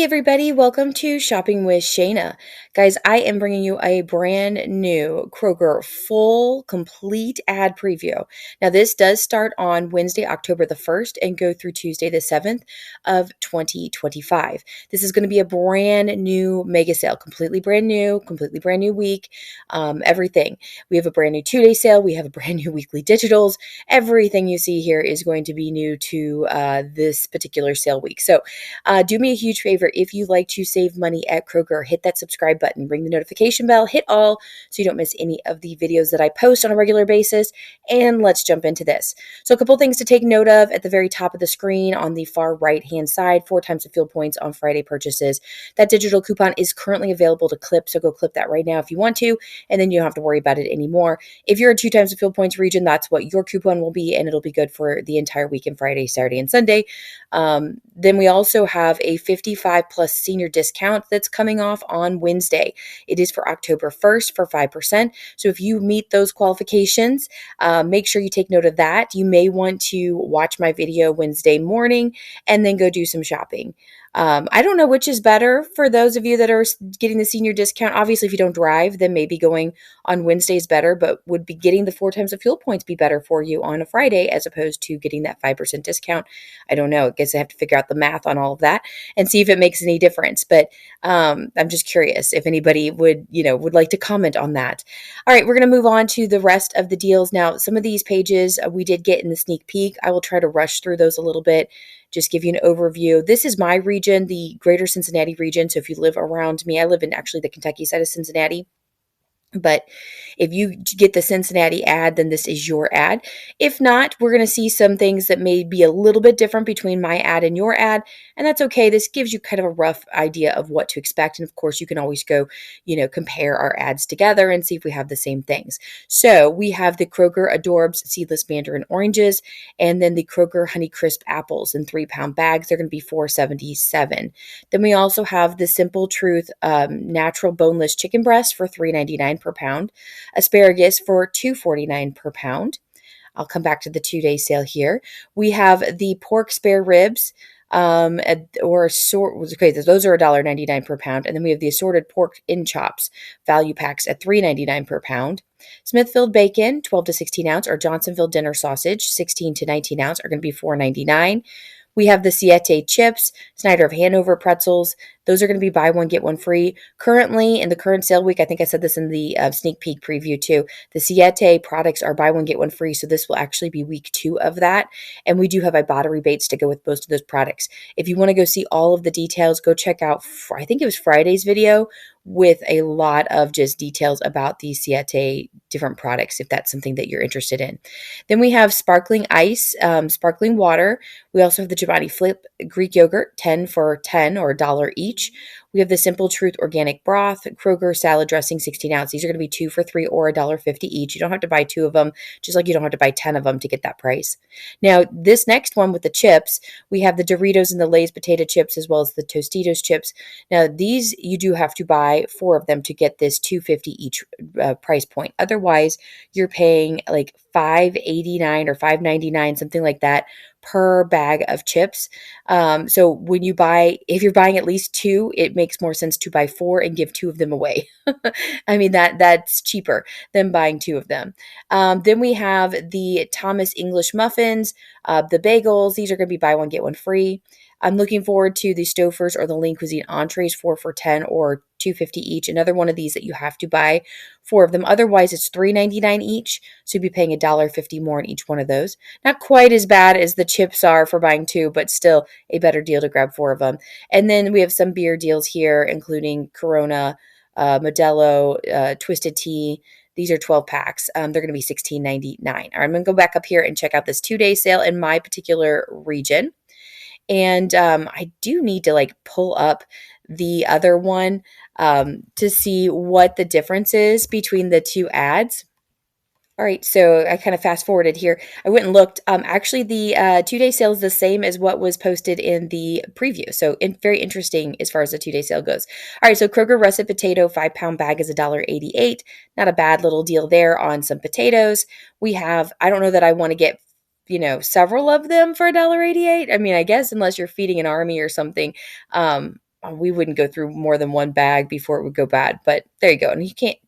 everybody, welcome to Shopping with Shana. Guys, I am bringing you a brand new Kroger full complete ad preview. Now, this does start on Wednesday, October the 1st and go through Tuesday the 7th of 2025. This is going to be a brand new mega sale, completely brand new week, everything. We have a brand new 2-day sale. We have a brand new weekly digitals. Everything you see here is going to be new to this particular sale week. So do me a huge favor. If you like to save money at Kroger, hit that subscribe button, ring the notification bell, hit all so you don't miss any of the videos that I post on a regular basis. And let's jump into this. So a couple things to take note of at the very top of the screen on the far right-hand side, 4 times the fuel points on Friday purchases. That digital coupon is currently available to clip, so go clip that right now if you want to, and then you don't have to worry about it anymore. If you're a 2 times the fuel points region, that's what your coupon will be, and it'll be good for the entire weekend, Friday, Saturday, and Sunday. Then we also have a 55 plus senior discount that's coming off on Wednesday. It is for October 1st for 5%. So if you meet those qualifications, make sure you take note of that. You may want to watch my video Wednesday morning and then go do some shopping. I don't know which is better for those of you that are getting the senior discount. Obviously, if you don't drive, then maybe going on Wednesday is better, but would be getting the 4 times the fuel points be better for you on a Friday as opposed to getting that 5% discount? I don't know. I guess I have to figure out the math on all of that and see if it makes any difference. But I'm just curious if anybody would like to comment on that. All right, we're going to move on to the rest of the deals. Now, some of these pages we did get in the sneak peek. I will try to rush through those a little bit, just give you an overview. This is my region, the greater Cincinnati region. So if you live around me, I live in actually the Kentucky side of Cincinnati. But if you get the Cincinnati ad, then this is your ad. If not, we're going to see some things that may be a little bit different between my ad and your ad, and that's okay. This gives you kind of a rough idea of what to expect. And of course, you can always go, compare our ads together and see if we have the same things. So we have the Kroger Adorbs Seedless Mandarin Oranges, and then the Kroger Honey Crisp Apples in 3-pound bags. They're going to be $4.77. Then we also have the Simple Truth Natural Boneless Chicken Breast for $3.99 per pound, asparagus for $2.49 per pound. I'll come back to the 2-day sale here. We have the pork spare ribs, those are $1.99 per pound, and then we have the assorted pork in chops value packs at $3.99 per pound. Smithfield bacon, 12 to 16 ounce, or Johnsonville dinner sausage, 16 to 19 ounce, are going to be $4.99. We have the Siete chips, Snyder of Hanover pretzels. Those are going to be buy one, get one free. Currently, in the current sale week, I think I said this in the sneak peek preview too, the Siete products are buy one, get one free. So this will actually be week 2 of that. And we do have Ibotta rebates to go with most of those products. If you want to go see all of the details, go check out, I think it was Friday's video with a lot of just details about the Siete different products, if that's something that you're interested in. Then we have sparkling ice, sparkling water. We also have the Chobani Flip Greek yogurt, 10 for 10 or $1 each. We have the Simple Truth organic broth, Kroger salad dressing, 16 ounce. These are going to be 2 for $3 or $1.50 each. You don't have to buy 2 of them, just like you don't have to buy 10 of them to get that price. Now, this next one with the chips, we have the Doritos and the Lay's potato chips as well as the Tostitos chips. Now, these you do have to buy 4 of them to get this $2.50 each price point. Otherwise, you're paying like $5.89 or $5.99, something like that, per bag of chips. So if you're buying at least 2, it makes more sense to buy 4 and give 2 of them away. I mean, that's cheaper than buying 2 of them. Then we have the Thomas English muffins, the bagels. These are going to be buy one, get one free. I'm looking forward to the Stouffer's or the Lean Cuisine entrees, 4 for $10 or $2.50 each. Another one of these that you have to buy 4 of them. Otherwise, it's $3.99 each. So you'd be paying $1.50 more in each one of those. Not quite as bad as the chips are for buying 2, but still a better deal to grab 4 of them. And then we have some beer deals here, including Corona, Modelo, Twisted Tea. These are 12 packs. They're going to be $16.99. All right, I'm going to go back up here and check out this 2-day sale in my particular region. And I do need to pull up the other one to see what the difference is between the 2 ads. All right, so I kind of fast forwarded here. I went and looked. Actually, the 2-day sale is the same as what was posted in the preview. So very interesting as far as the 2-day sale goes. All right, so Kroger russet potato 5-pound bag is $1.88. Not a bad little deal there on some potatoes. We have, I don't know that I want to get several of them for $1.88. I mean, I guess unless you're feeding an army or something, we wouldn't go through more than one bag before it would go bad. But there you go. And you can't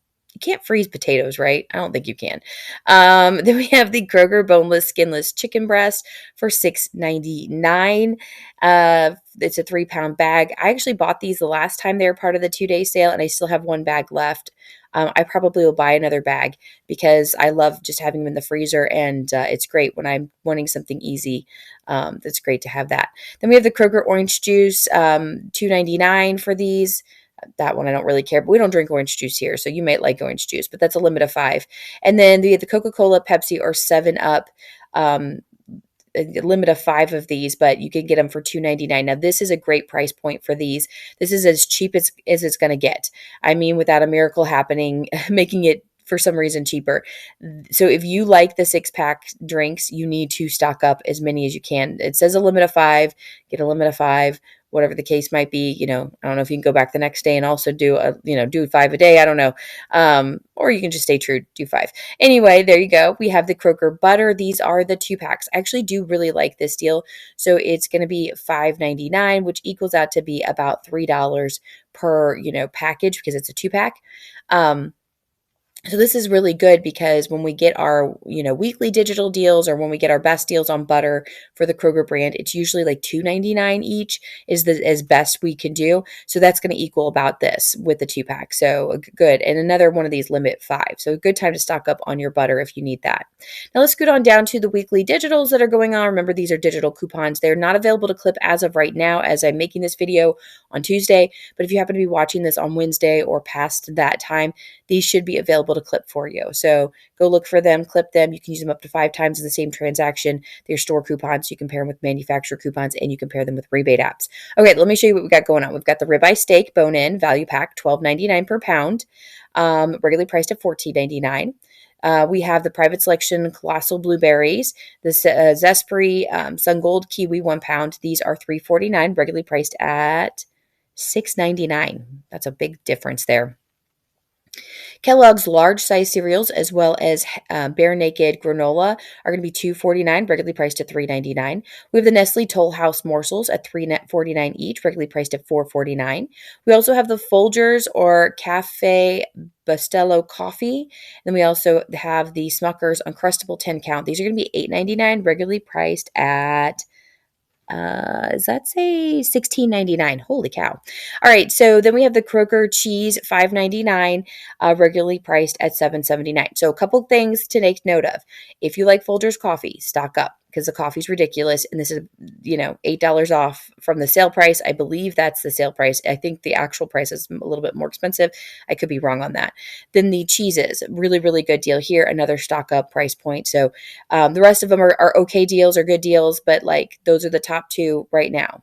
freeze potatoes, right? I don't think you can. Then we have the Kroger boneless, skinless chicken breast for $6.99. It's a 3-pound bag. I actually bought these the last time they were part of the 2-day sale, and I still have one bag left. I probably will buy another bag because I love just having them in the freezer, and it's great when I'm wanting something easy. That's great to have that. Then we have the Kroger orange juice, $2.99 for these. That one I don't really care, but we don't drink orange juice here, so you might like orange juice, but that's a limit of 5. And then the Coca-Cola, Pepsi, or 7-Up, a limit of 5 of these, but you can get them for $2.99. Now, this is a great price point for these. This is as cheap as it's going to get. I mean, without a miracle happening, making it for some reason cheaper. So if you like the 6-pack drinks, you need to stock up as many as you can. It says a limit of 5, get a limit of 5. Whatever the case might be, I don't know if you can go back the next day and also do 5 a day. I don't know. Or you can just stay true, do 5. Anyway, there you go. We have the Kroger butter. These are the 2-packs. I actually do really like this deal. So it's going to be $5.99, which equals out to be about $3 per, package because it's a 2-pack. So this is really good because when we get our, weekly digital deals or when we get our best deals on butter for the Kroger brand, it's usually like $2.99 each is the as best we can do. So that's going to equal about this with the 2-pack. So good. And another one of these limit 5. So a good time to stock up on your butter if you need that. Now let's scoot on down to the weekly digitals that are going on. Remember, these are digital coupons. They're not available to clip as of right now as I'm making this video on Tuesday. But if you happen to be watching this on Wednesday or past that time, these should be available to clip for you. So go look for them, clip them. You can use them up to 5 times in the same transaction. They're store coupons. You can pair them with manufacturer coupons and you can pair them with rebate apps. Okay, let me show you what we got going on. We've got the ribeye steak bone-in value pack, $12.99 per pound, regularly priced at $14.99. We have the private selection colossal blueberries, the Zespri Sun Gold kiwi 1 pound. These are $3.49, regularly priced at $6.99. That's a big difference there. Kellogg's large size cereals as well as Bare Naked granola are going to be $2.49, regularly priced at $3.99. We have the Nestle Toll House morsels at $3.49 each, regularly priced at $4.49. We also have the Folgers or Cafe Bustelo coffee. And then we also have the Smucker's Uncrustable 10 count. These are going to be $8.99, regularly priced at does that say $16.99? Holy cow. All right, so then we have the Kroger cheese, $5.99, regularly priced at $7.79. So a couple things to take note of. If you like Folgers coffee, stock up because the coffee's ridiculous. And this is, $8 off from the sale price. I believe that's the sale price. I think the actual price is a little bit more expensive. I could be wrong on that. Then the cheeses, really, really good deal here. Another stock up price point. So the rest of them are okay deals or good deals, but those are the top 2 right now.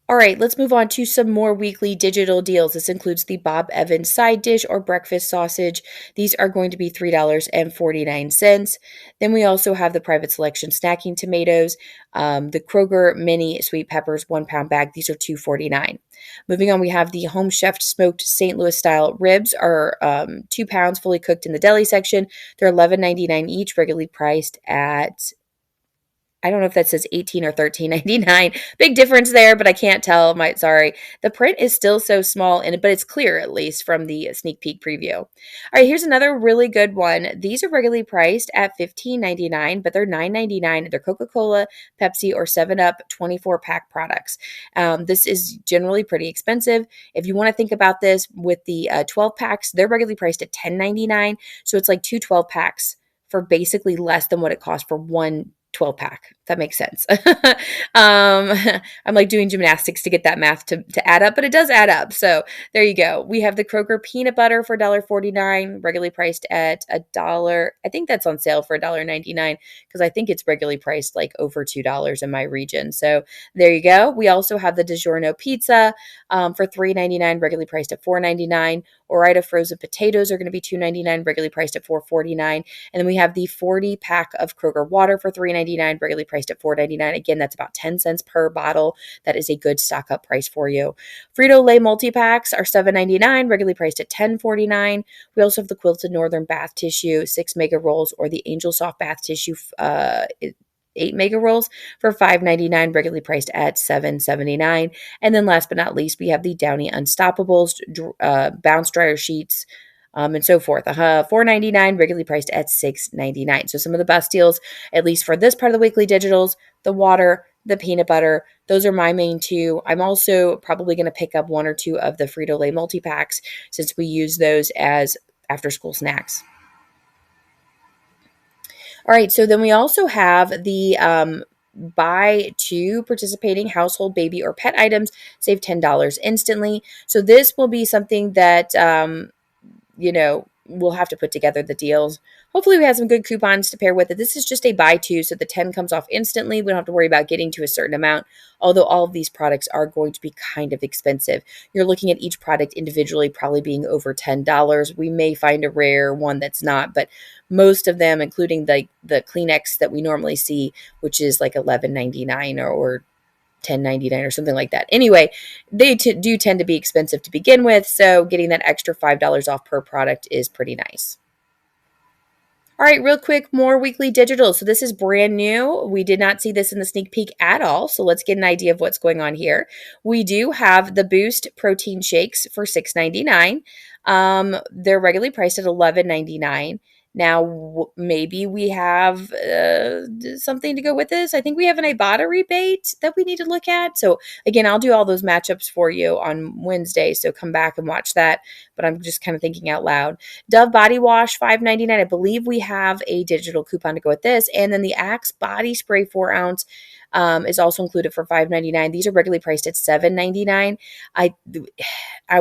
All right, let's move on to some more weekly digital deals. This includes the Bob Evans side dish or breakfast sausage. These are going to be $3.49. Then we also have the private selection snacking tomatoes, the Kroger mini sweet peppers 1 pound bag. These are $2.49. Moving on, we have the Home Chef smoked St. Louis style ribs are 2 pounds fully cooked in the deli section. They're $11.99 each, regularly priced at I don't know if that says 18 or 13.99. Big difference there, but I can't tell. Sorry. The print is still so small, but it's clear at least from the sneak peek preview. All right, here's another really good one. These are regularly priced at $15.99, but they're $9.99. They're Coca-Cola, Pepsi, or 7-Up 24-pack products. This is generally pretty expensive. If you want to think about this with the 12 packs, they're regularly priced at $10.99. So it's like 2 12 packs for basically less than what it costs for one 12-pack. That makes sense. I'm doing gymnastics to get that math to add up, but it does add up. So there you go. We have the Kroger peanut butter for $1.49, regularly priced at $1. I think that's on sale for $1.99 because I think it's regularly priced over $2 in my region. So there you go. We also have the DiGiorno pizza for $3.99, regularly priced at $4.99. Ore-Ida frozen potatoes are going to be $2.99, regularly priced at $4.49. And then we have the 40-pack of Kroger water for $3.99, regularly priced at $4.99. Again, that's about 10 cents per bottle. That is a good stock up price for you. Frito-Lay multi-packs are $7.99, regularly priced at $10.49. We also have the Quilted Northern bath tissue, 6 mega rolls, or the Angel Soft bath tissue 8 mega rolls for $5.99, regularly priced at $7.79. And then last but not least, we have the Downy Unstoppables bounce dryer sheets, and so forth. $4.99, regularly priced at $6.99. So some of the best deals, at least for this part of the weekly digitals, the water, the peanut butter. Those are my main two. I'm also probably going to pick up one or two of the Frito-Lay multi-packs since we use those as after-school snacks. All right, so then we also have the buy two participating household, baby, or pet items, save $10 instantly. So this will be something that we'll have to put together the deals. Hopefully we have some good coupons to pair with it. This is just a buy two, so the 10 comes off instantly. We don't have to worry about getting to a certain amount, although all of these products are going to be kind of expensive. You're looking at each product individually probably being over $10. We may find a rare one that's not, but most of them, including the Kleenex that we normally see, which is like $11.99 or $10.99 or something like that. Anyway, they do tend to be expensive to begin with, so getting that extra $5 off per product is pretty nice. All right, real quick, more weekly digital. So this is brand new. We did not see this in the sneak peek at all. So let's get an idea of what's going on here. We do have the Boost protein shakes for $6.99. They're regularly priced at $11.99. Now, maybe we have something to go with this. I think we have an Ibotta rebate that we need to look at. So again, I'll do all those matchups for you on Wednesday. So come back and watch that. But I'm just kind of thinking out loud. Dove body wash, $5.99. I believe we have a digital coupon to go with this. And then the Axe body spray 4 ounce is also included for $5.99. These are regularly priced at $7.99.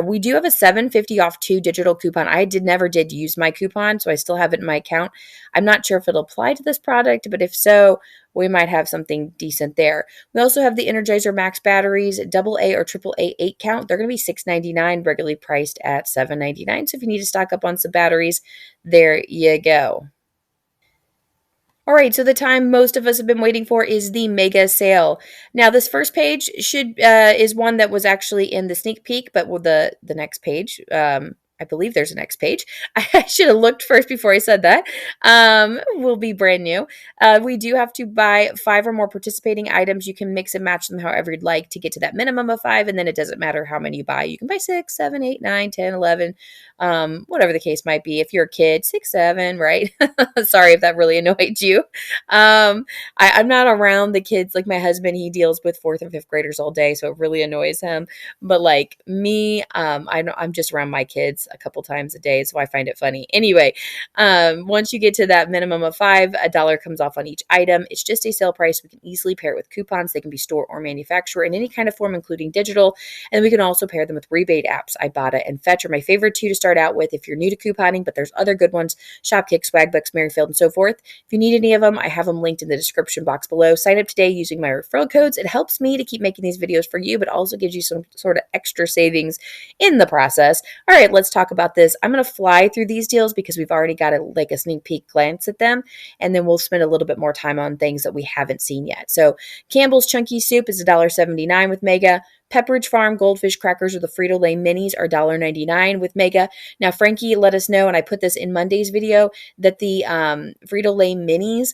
We do have a $7.50 off 2 digital coupon. I never did use my coupon, so I still have it in my account. I'm not sure if it'll apply to this product, but if so, we might have something decent there. We also have the Energizer Max batteries, AA or AAA 8 count. They're going to be $6.99, regularly priced at $7.99. So if you need to stock up on some batteries, there you go. All right, so the time most of us have been waiting for is the mega sale. Now, this first page is one that was actually in the sneak peek, but the next page, I believe there's a next page. I should have looked first before I said that. Will be brand new. We do have to buy 5 or more participating items. You can mix and match them however you'd like to get to that minimum of 5, and then it doesn't matter how many you buy. You can buy 6, 7, 8, 9, 10, 11, whatever the case might be. If you're a kid, 6, 7, right? Sorry if that really annoyed you. I'm not around the kids. Like my husband, he deals with 4th and 5th graders all day, so it really annoys him. But like me, I'm just around my kids a couple times a day, so I find it funny. Anyway, once you get to that minimum of 5, $1 comes off on each item. It's just a sale price. We can easily pair it with coupons. They can be store or manufacturer in any kind of form, including digital. And we can also pair them with rebate apps. Ibotta and Fetch are my favorite 2 to start out with if you're new to couponing, but there's other good ones: Shopkick, Swagbucks, Merrifield, and so forth. If you need any of them, I have them linked in the description box below. Sign up today using my referral codes. It helps me to keep making these videos for you, but also gives you some sort of extra savings in the process. All right, let's talk about this. I'm going to fly through these deals because we've already got a sneak peek glance at them, and then we'll spend a little bit more time on things that we haven't seen yet. So Campbell's Chunky Soup is $1.79 with Mega. Pepperidge Farm Goldfish Crackers or the Frito-Lay Minis are $1.99 with Mega. Now, Frankie let us know, and I put this in Monday's video, that the Frito-Lay Minis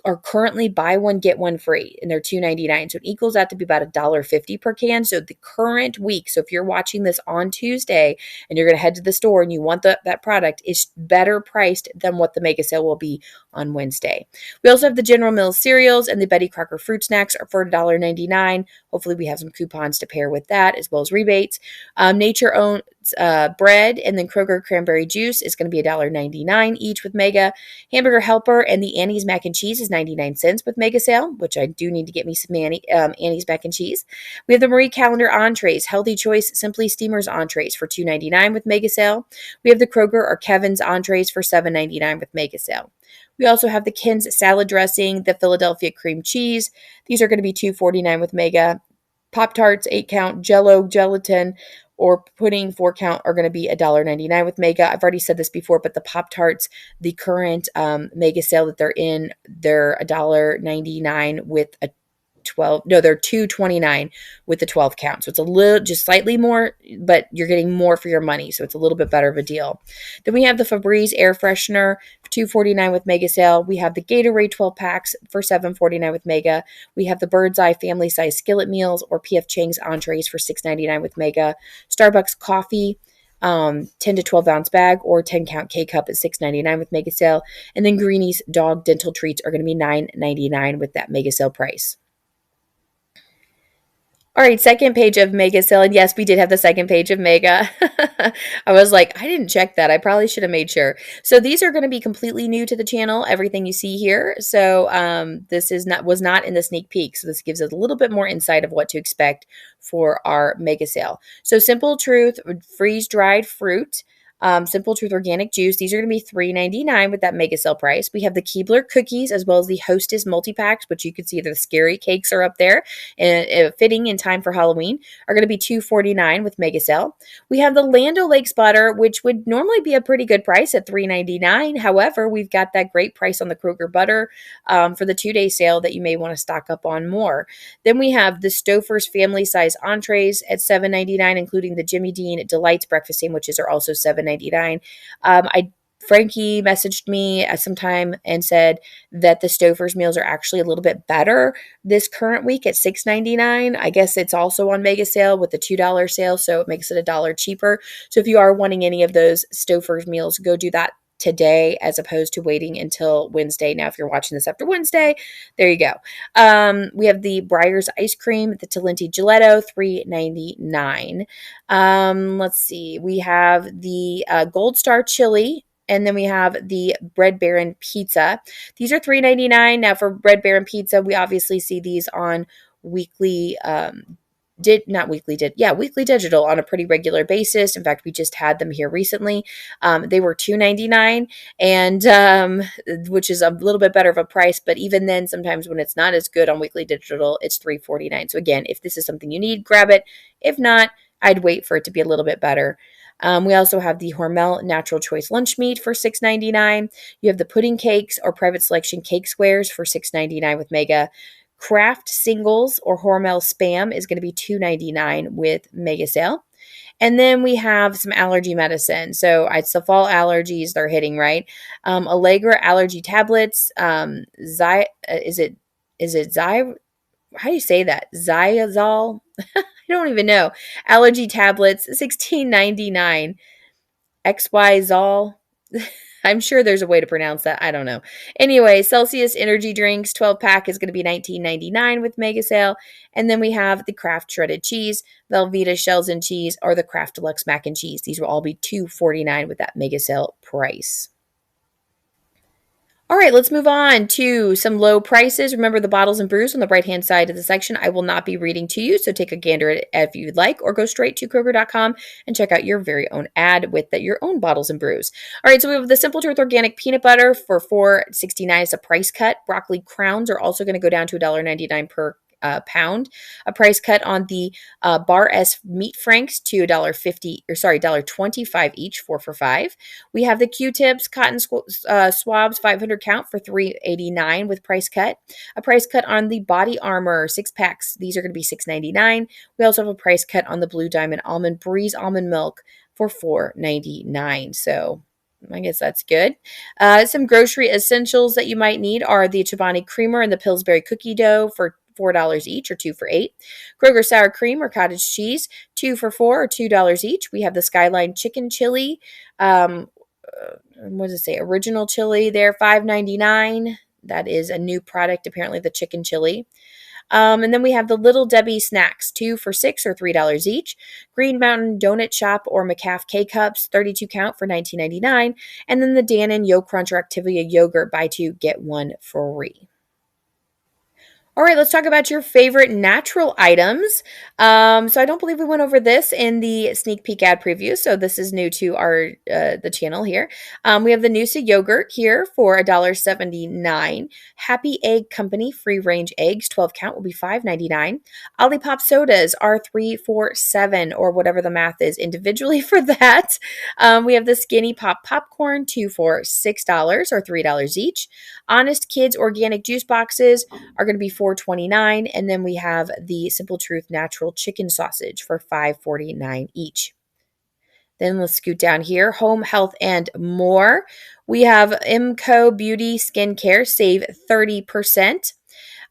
are currently buy one, get one free, and they're $2.99. So it equals out to be about $1.50 per can. So the current week, so if you're watching this on Tuesday and you're going to head to the store and you want that product, is better priced than what the mega sale will be on Wednesday. We also have the General Mills cereals and the Betty Crocker fruit snacks are for $1.99. Hopefully we have some coupons to pair with that as well as rebates. Nature Owned bread and then Kroger cranberry juice is going to be $1.99 each with Mega. Hamburger Helper and the Annie's mac and cheese is 99 cents with Mega sale, which I do need to get me some Annie's mac and cheese. We have the Marie Calendar entrees, Healthy Choice Simply Steamers entrees for $2.99 with Mega sale. We have the Kroger or Kevin's entrees for $7.99 with Mega sale. We also have the Kin's salad dressing, the Philadelphia cream cheese. These are going to be $2.49 with Mega. Pop-Tarts, 8 count, Jell-O, gelatin, or pudding 4 count are going to be $1.99 with Mega. I've already said this before, but the Pop-Tarts, the current Mega sale that they're in, they're $1.99 with a they're $2.29 with the 12 count. So it's a little, just slightly more, but you're getting more for your money. So it's a little bit better of a deal. Then we have the Febreze air freshener, $2.49 with mega sale. We have the Gatorade 12 packs for $7.49 with mega. We have the Bird's Eye family size skillet meals or PF Chang's entrees for $6.99 with mega. Starbucks coffee, 10 to 12 ounce bag or 10 count K cup at $6.99 with mega sale. And then Greenie's dog dental treats are going to be $9.99 with that mega sale price. All right, second page of Mega Sale. And yes, we did have the second page of Mega. I was like, I didn't check that. I probably should have made sure. So these are going to be completely new to the channel, everything you see here. So this was not in the sneak peek. So this gives us a little bit more insight of what to expect for our Mega Sale. So Simple Truth freeze-dried fruit. Simple Truth organic juice. These are going to be $3.99 with that mega sale price. We have the Keebler cookies as well as the Hostess multi-packs, which you can see the scary cakes are up there and fitting in time for Halloween, are going to be $2.49 with mega sale. We have the Land O'Lakes butter, which would normally be a pretty good price at $3.99. However, we've got that great price on the Kroger butter for the 2-day sale that you may want to stock up on more. Then we have the Stouffer's family size entrees at $7.99, including the Jimmy Dean Delights breakfast sandwiches are also $7.99. Frankie messaged me sometime and said that the Stouffer's meals are actually a little bit better this current week at $6.99. I guess it's also on mega sale with the $2 sale, so it makes it $1 cheaper. So if you are wanting any of those Stouffer's meals, go do that today as opposed to waiting until Wednesday. Now, if you're watching this after Wednesday, there you go. We have the Breyers ice cream, the Talenti Gelato, $3.99. Let's see. We have the Gold Star chili. And then we have the Bread Baron pizza. These are $3.99. Now for Bread Baron pizza, we obviously see these on weekly weekly digital on a pretty regular basis. In fact, we just had them here recently. They were $2.99 and which is a little bit better of a price, but even then sometimes when it's not as good on weekly digital, it's $3.49. So again, if this is something you need, grab it. If not, I'd wait for it to be a little bit better. We also have the Hormel Natural Choice Lunch Meat for $6.99. You have the pudding cakes or private selection cake squares for $6.99 with mega. Kraft singles or Hormel Spam is going to be $2.99 with mega sale. And then we have some allergy medicine. So it's the fall allergies they're hitting, right? Allegra allergy tablets. Is it how do you say that? Zyazol? I don't even know. Allergy tablets, $16.99. XYZol. I'm sure there's a way to pronounce that. I don't know. Anyway, Celsius energy drinks, 12 pack is going to be $19.99 with mega sale. And then we have the Kraft shredded cheese, Velveeta shells and cheese, or the Kraft Deluxe mac and cheese. These will all be $2.49 with that mega sale price. All right, let's move on to some low prices. Remember the bottles and brews on the right-hand side of the section. I will not be reading to you, so take a gander at it if you'd like, or go straight to Kroger.com and check out your very own ad with your own bottles and brews. All right, so we have the Simple Truth Organic Peanut Butter for $4.69 as a price cut. Broccoli crowns are also going to go down to $1.99 per pound. A price cut on the Bar S meat franks to $1.25 each, 4 for $5. We have the Q-tips cotton swabs 500 count for $3.89 with price cut. A price cut on the Body Armor 6 packs. These are going to be $6.99. We also have a price cut on the Blue Diamond Almond Breeze almond milk for $4.99. So I guess that's good. Some grocery essentials that you might need are the Chobani creamer and the Pillsbury cookie dough for $4 each or 2 for $8. Kroger sour cream or cottage cheese, 2 for $4 or $2 each. We have the Skyline chicken chili. What does it say? Original chili there, $5.99. That is a new product, apparently, the chicken chili. And then we have the Little Debbie snacks, 2 for $6 or $3 each. Green Mountain Donut Shop or McCaff K-Cups, 32 count for $19.99. And then the Dannon Yo Crunch or Activia yogurt, buy 2, get 1 free. All right, let's talk about your favorite natural items. So I don't believe we went over this in the sneak peek ad preview, so this is new to our the channel here. We have the Noosa yogurt here for $1.79. Happy Egg Company free range eggs, 12 count, will be $5.99. Olipop sodas are 3 for $7, or whatever the math is individually for that. We have the Skinny Pop popcorn, 2 for $6 or $3 each. Honest Kids organic juice boxes are going to be $4.29. And then we have the Simple Truth Natural Chicken Sausage for $5.49 each. Then let's scoot down here. Home, health, and more. We have Imco Beauty Skincare, save 30%.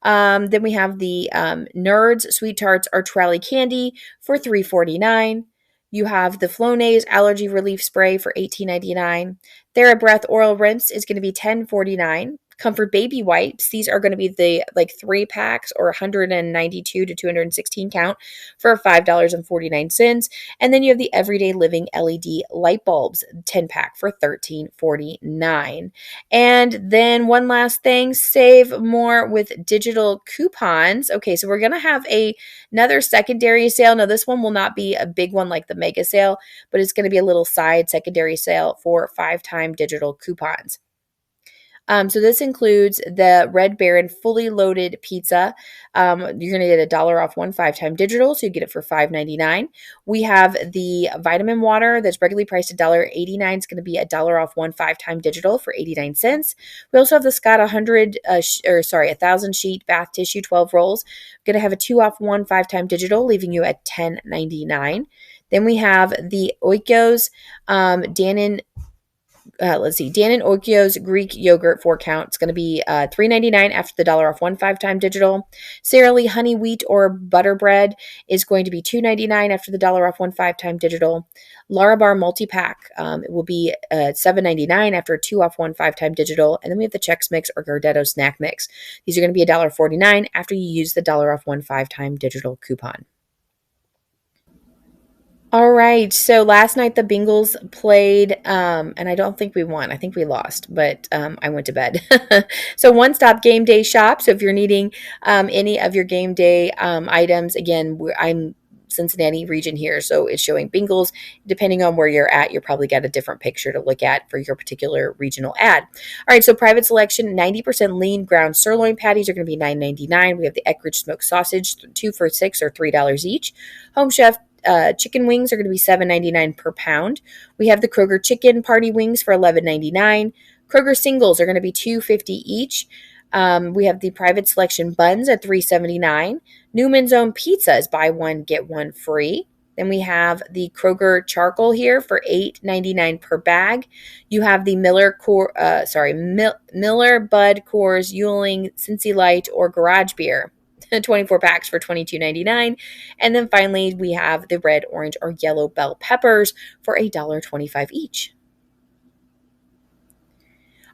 Then we have the Nerds Sweet Tarts Artrelli Candy for $3.49. You have the Flonase Allergy Relief Spray for $18.99. TheraBreath Oral Rinse is going to be $10.49. Comfort Baby Wipes, these are going to be the 3 packs or 192 to 216 count for $5.49. And then you have the Everyday Living LED light bulbs, 10 pack for $13.49. And then one last thing, save more with digital coupons. Okay, so we're going to have another secondary sale. Now, this one will not be a big one like the mega sale, but it's going to be a little side secondary sale for 5-time digital coupons. So this includes the Red Baron fully loaded pizza. You're going to get $1 off one 5-time digital, so you get it for $5.99. We have the vitamin water that's regularly priced $1.89. It's going to be $1 off one 5-time digital for 89 cents. We also have the Scott 1,000 sheet bath tissue 12 rolls. Going to have a 2 off one 5-time digital, leaving you at $10.99. Then we have the Oikos Dannon Oikos Greek yogurt 4-count. It's going to be $3.99 after the $1 off one 5-time digital. Sara Lee honey wheat or butter bread is going to be $2.99 after the $1 off one 5-time digital. Larabar multi-pack, it will be $7.99 after a 2 off one 5-time digital. And then we have the Chex Mix or Gardetto snack mix. These are going to be $1.49 after you use the $1 off one 5-time digital coupon. All right. So last night the Bengals played, and I don't think we won. I think we lost, but I went to bed. So One Stop Game Day Shop. So if you're needing any of your game day items, again, I'm Cincinnati region here, so it's showing Bengals. Depending on where you're at, you'll probably get a different picture to look at for your particular regional ad. All right. So private selection, 90% lean ground sirloin patties are going to be $9.99. We have the Eckrich smoked sausage, 2 for $6 or $3 each. Home Chef chicken wings are going to be $7.99 per pound. We have the Kroger chicken party wings for $11.99. Kroger singles are going to be $2.50 each. We have the private selection buns at $3.79. Newman's Own pizza is buy one, get one free. Then we have the Kroger charcoal here for $8.99 per bag. You have the Miller Bud Coors Yuengling Cincy Light or Garage Beer. 24 packs for $22.99. And then finally, we have the red, orange, or yellow bell peppers for $1.25 each.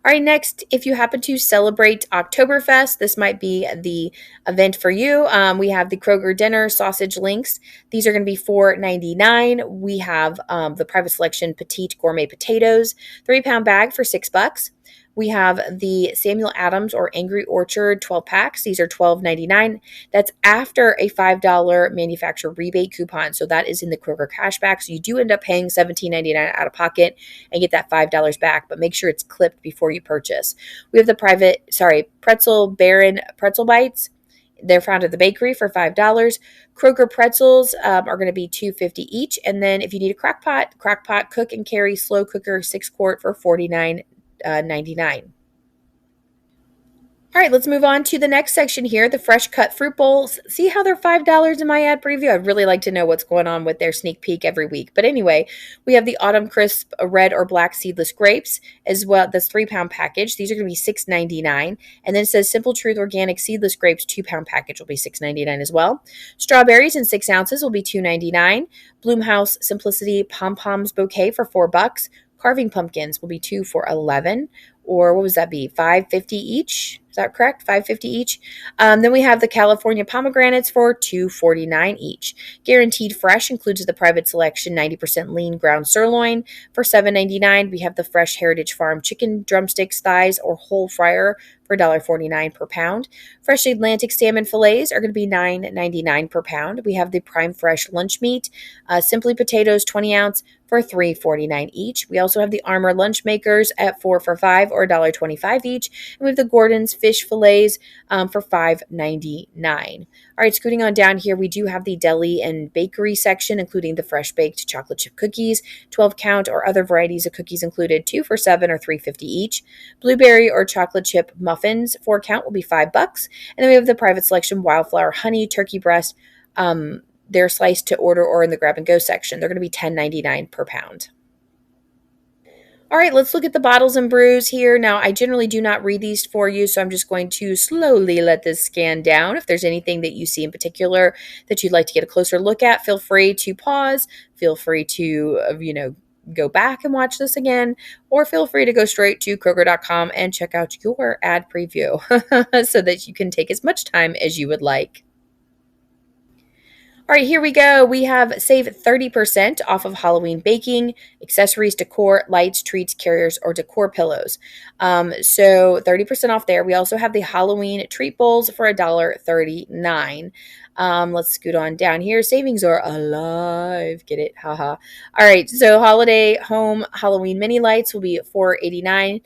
All right, next, if you happen to celebrate Oktoberfest, this might be the event for you. We have the Kroger dinner sausage links. These are going to be $4.99. We have the private selection petite gourmet potatoes, 3-pound bag for $6. We have the Samuel Adams or Angry Orchard 12 packs. These are $12.99. That's after a $5 manufacturer rebate coupon. So that is in the Kroger cashback. So you do end up paying $17.99 out of pocket and get that $5 back, but make sure it's clipped before you purchase. We have the Pretzel Baron pretzel bites. They're found at the bakery for $5. Kroger pretzels are going to be $2.50 each. And then if you need a crock pot cook and carry slow cooker 6-quart for $49.99. All right, let's move on to the next section here, the fresh cut fruit bowls. See how they're $5 in my ad preview? I'd really like to know what's going on with their sneak peek every week. But anyway, we have the Autumn Crisp red or black seedless grapes as well. This 3-pound package. These are going to be $6.99. And then it says Simple Truth Organic Seedless Grapes 2-pound package will be $6.99 as well. Strawberries in 6 ounces will be $2.99. Bloomhouse Simplicity Pom Poms bouquet for $4. Carving pumpkins will be 2 for $11. Or what would that be? $5.50 each. Is that correct? $5.50 each. Then we have the California pomegranates for $2.49 each. Guaranteed Fresh includes the private selection 90% lean ground sirloin for $7.99. We have the Fresh Heritage Farm chicken drumsticks, thighs, or whole fryer for $1.49 per pound. Fresh Atlantic salmon fillets are going to be $9.99 per pound. We have the Prime Fresh lunch meat, Simply Potatoes 20 ounce for $3.49 each. We also have the Armor lunch makers at 4 for $5 or $1.25 each. And we have the Gordon's fish fillets for $5.99. All right, scooting on down here, we do have the deli and bakery section, including the fresh baked chocolate chip cookies, 12 count or other varieties of cookies included, 2 for $7 or $3.50 each. Blueberry or chocolate chip muffins muffins for count will be $5. And then we have the private selection wildflower honey turkey breast. They're sliced to order or in the grab and go section. They're going to be $10.99 per pound. All right, let's look at the bottles and brews here. Now, I generally do not read these for you, so I'm just going to slowly let this scan down. If there's anything that you see in particular that you'd like to get a closer look at, feel free to pause. Feel free to, go back and watch this again, or feel free to go straight to Kroger.com and check out your ad preview so that you can take as much time as you would like. All right, here we go. We have save 30% off of Halloween baking, accessories, decor, lights, treats, carriers, or decor pillows. So 30% off there. We also have the Halloween treat bowls for $1.39. Let's scoot on down here. Savings are alive. Get it? Haha. All right, so holiday home Halloween mini lights will be $4.89.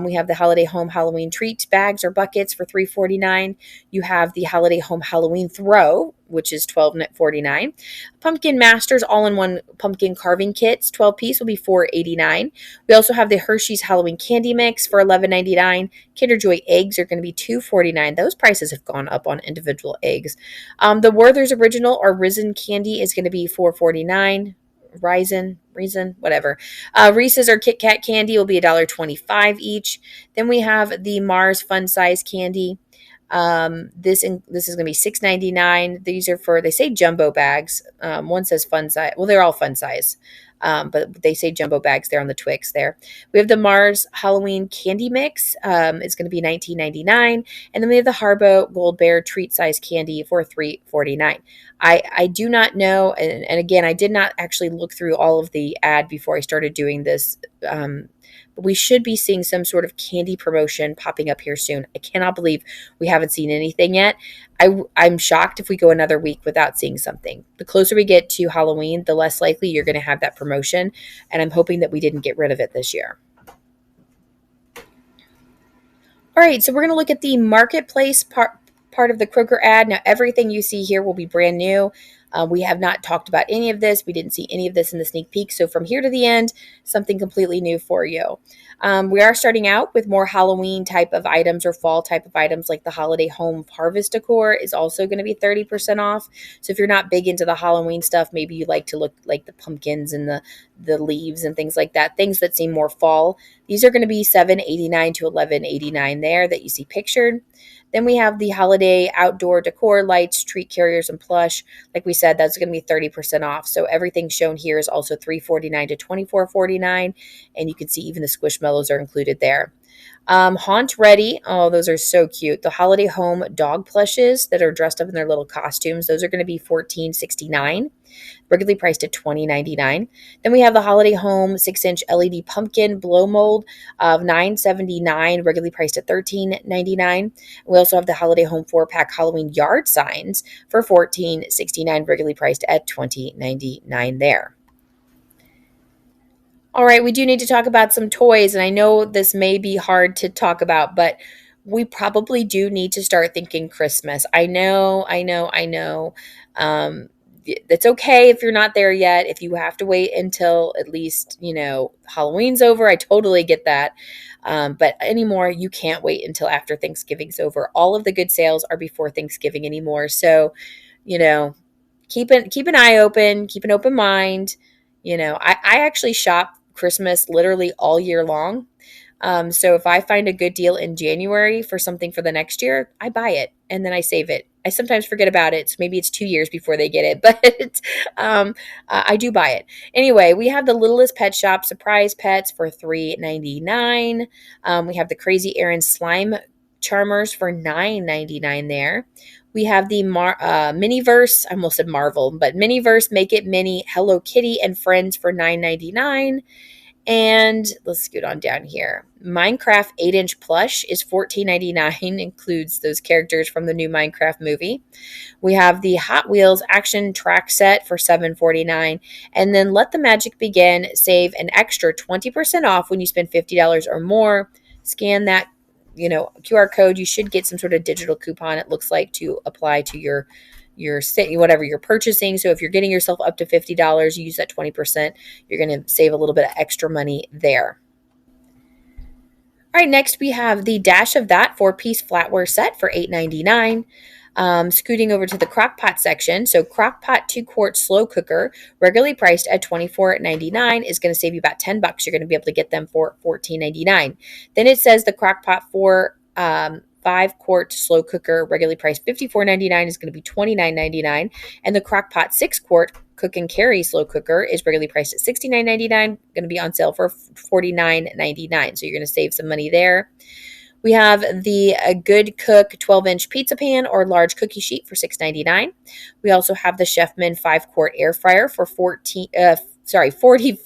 We have the Holiday Home Halloween treat bags or buckets for $3.49. You have the Holiday Home Halloween throw, which is $12.49. Pumpkin Masters all-in-one pumpkin carving kits, 12 piece, will be $4.89. We also have the Hershey's Halloween candy mix for $11.99. Kinder Joy eggs are going to be $2.49. Those prices have gone up on individual eggs. The Werther's Original or Risen candy is going to be $4.49. Reason, whatever. Reese's or Kit Kat candy will be $1.25 each. Then we have the Mars Fun Size candy. This is going to be $6.99. These are for, they say jumbo bags. One says fun size. Well, they're all fun size. But they say jumbo bags there on the Twix there. We have the Mars Halloween candy mix. It's going to be $19.99. And then we have the Harbo Gold Bear treat size candy for $3.49. I do not know. And again, I did not actually look through all of the ad before I started doing this. But we should be seeing some sort of candy promotion popping up here soon. I cannot believe we haven't seen anything yet. I'm shocked if we go another week without seeing something. The closer we get to Halloween, the less likely you're going to have that promotion. And I'm hoping that we didn't get rid of it this year. All right, so we're going to look at the marketplace part of the Kroger ad. Now, everything you see here will be brand new. We have not talked about any of this. We didn't see any of this in the sneak peek. So from here to the end, something completely new for you. We are starting out with more Halloween type of items or fall type of items, like the holiday home harvest decor is also going to be 30% off. So if you're not big into the Halloween stuff, maybe you like to look like the pumpkins and the leaves and things like that, things that seem more fall. These are going to be $7.89 to $11.89 there that you see pictured. Then we have the holiday outdoor decor, lights, treat carriers, and plush. Like we said, that's going to be 30% off. So everything shown here is also $3.49 to $24.49. And you can see even the Squishmallows are included there. Haunt Ready. Oh, those are so cute. The holiday home dog plushes that are dressed up in their little costumes. Those are going to be $14.69. Regularly priced at $20.99. Then we have the Holiday Home 6-inch LED pumpkin blow mold of $9.79, regularly priced at $13.99. We also have the Holiday Home 4-pack Halloween yard signs for $14.69, regularly priced at $20.99 there. All right, we do need to talk about some toys, and I know this may be hard to talk about, but we probably do need to start thinking Christmas. I know. It's okay if you're not there yet. If you have to wait until at least, Halloween's over, I totally get that. But anymore, you can't wait until after Thanksgiving's over. All of the good sales are before Thanksgiving anymore. So, keep an eye open, keep an open mind. I actually shop Christmas literally all year long. So if I find a good deal in January for something for the next year, I buy it and then I save it. I sometimes forget about it. So maybe it's 2 years before they get it, but I do buy it. Anyway, we have the Littlest Pet Shop Surprise Pets for $3.99. We have the Crazy Erin Slime Charmers for $9.99 there. We have the Miniverse, I almost said Marvel, but Miniverse Make It Mini Hello Kitty and Friends for $9.99. And let's scoot on down here. Minecraft 8-inch plush is $14.99, includes those characters from the new Minecraft movie. We have the Hot Wheels action track set for $7.49. And then Let the Magic Begin, save an extra 20% off when you spend $50 or more. Scan that QR code. You should get some sort of digital coupon, it looks like, to apply to your whatever you're purchasing. So if you're getting yourself up to $50, you use that 20%, you're going to save a little bit of extra money there. All right, next we have the Dash of That 4-piece flatware set for $8.99. Scooting over to the crock pot section. So crock pot 2-quart slow cooker, regularly priced at $24.99, is going to save you about $10. You're going to be able to get them for $14.99. Then it says the crock pot 5-quart slow cooker, regularly priced $54.99, is going to be $29.99. And the crock pot 6-quart cook and carry slow cooker is regularly priced at $69.99, going to be on sale for $49.99. So you're going to save some money there. We have the Good Cook 12-inch pizza pan or large cookie sheet for $6.99. We also have the Chefman 5-quart air fryer for 40, I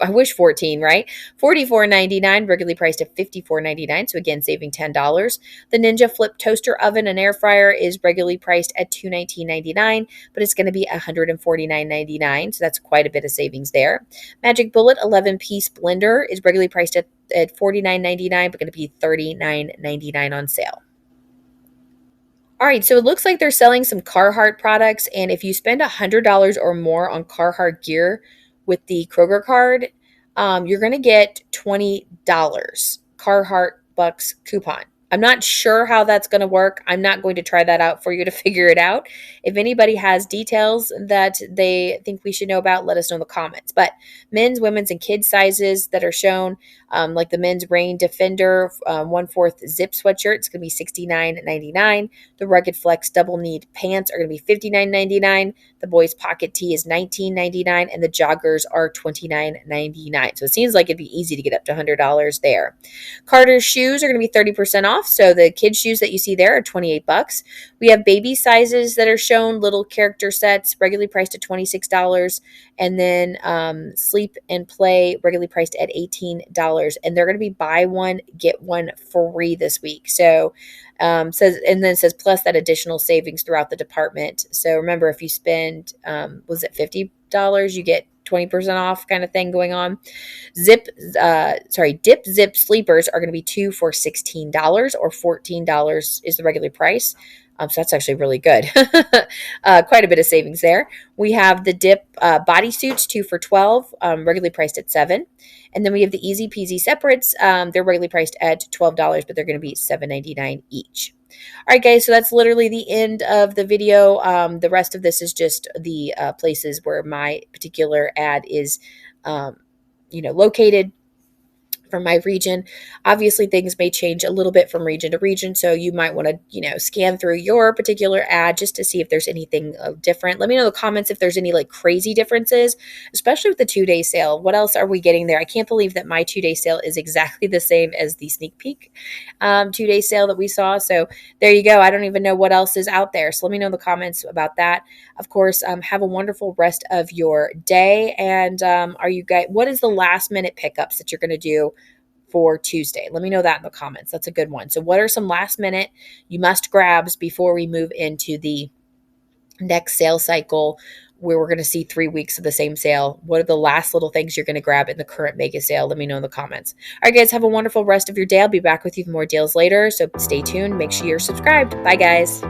wish 14, right? $44.99, regularly priced at $54.99, so again, saving $10. The Ninja Flip toaster oven and air fryer is regularly priced at $219.99, but it's going to be $149.99, so that's quite a bit of savings there. Magic Bullet 11-piece blender is regularly priced at $49.99, but going to be $39.99 on sale. All right, so it looks like they're selling some Carhartt products, and if you spend $100 or more on Carhartt gear with the Kroger card, you're going to get $20 Carhartt Bucks coupon. I'm not sure how that's going to work. I'm not going to try that out for you to figure it out. If anybody has details that they think we should know about, let us know in the comments. But men's, women's, and kids sizes that are shown, like the men's Rain Defender 1/4 zip sweatshirt, it's going to be $69.99. The Rugged Flex double knee pants are going to be $59.99. The boys' pocket tee is $19.99, and the joggers are $29.99. So it seems like it'd be easy to get up to $100 there. Carter's shoes are going to be 30% off. So the kids' shoes that you see there are $28. We have baby sizes that are shown, little character sets, regularly priced at $26, and then sleep and play, regularly priced at $18. And they're going to be buy one, get one free this week. So it says plus that additional savings throughout the department. So remember, if you spend, was it $50, you get 20% off kind of thing going on. Dip Zip sleepers are going to be 2 for $16, or $14 is the regular price. So that's actually really good. Quite a bit of savings there. We have the Dip bodysuits, 2 for $12, regularly priced at $7. And then we have the Easy Peasy separates. They're regularly priced at $12, but they're going to be $7.99 each. All right, guys, so that's literally the end of the video. The rest of this is just the places where my particular ad is, located from my region. Obviously, things may change a little bit from region to region, so you might want to, scan through your particular ad just to see if there's anything different. Let me know in the comments if there's any crazy differences, especially with the 2-day sale. What else are we getting there? I can't believe that my 2-day sale is exactly the same as the sneak peek 2-day sale that we saw. So there you go. I don't even know what else is out there. So let me know in the comments about that. Of course, have a wonderful rest of your day. And what is the last minute pickups that you're going to do for Tuesday? Let me know that in the comments. That's a good one. So what are some last minute you must grabs before we move into the next sale cycle where we're going to see 3 weeks of the same sale? What are the last little things you're going to grab in the current mega sale? Let me know in the comments. All right, guys, have a wonderful rest of your day. I'll be back with you with more deals later. So stay tuned. Make sure you're subscribed. Bye, guys.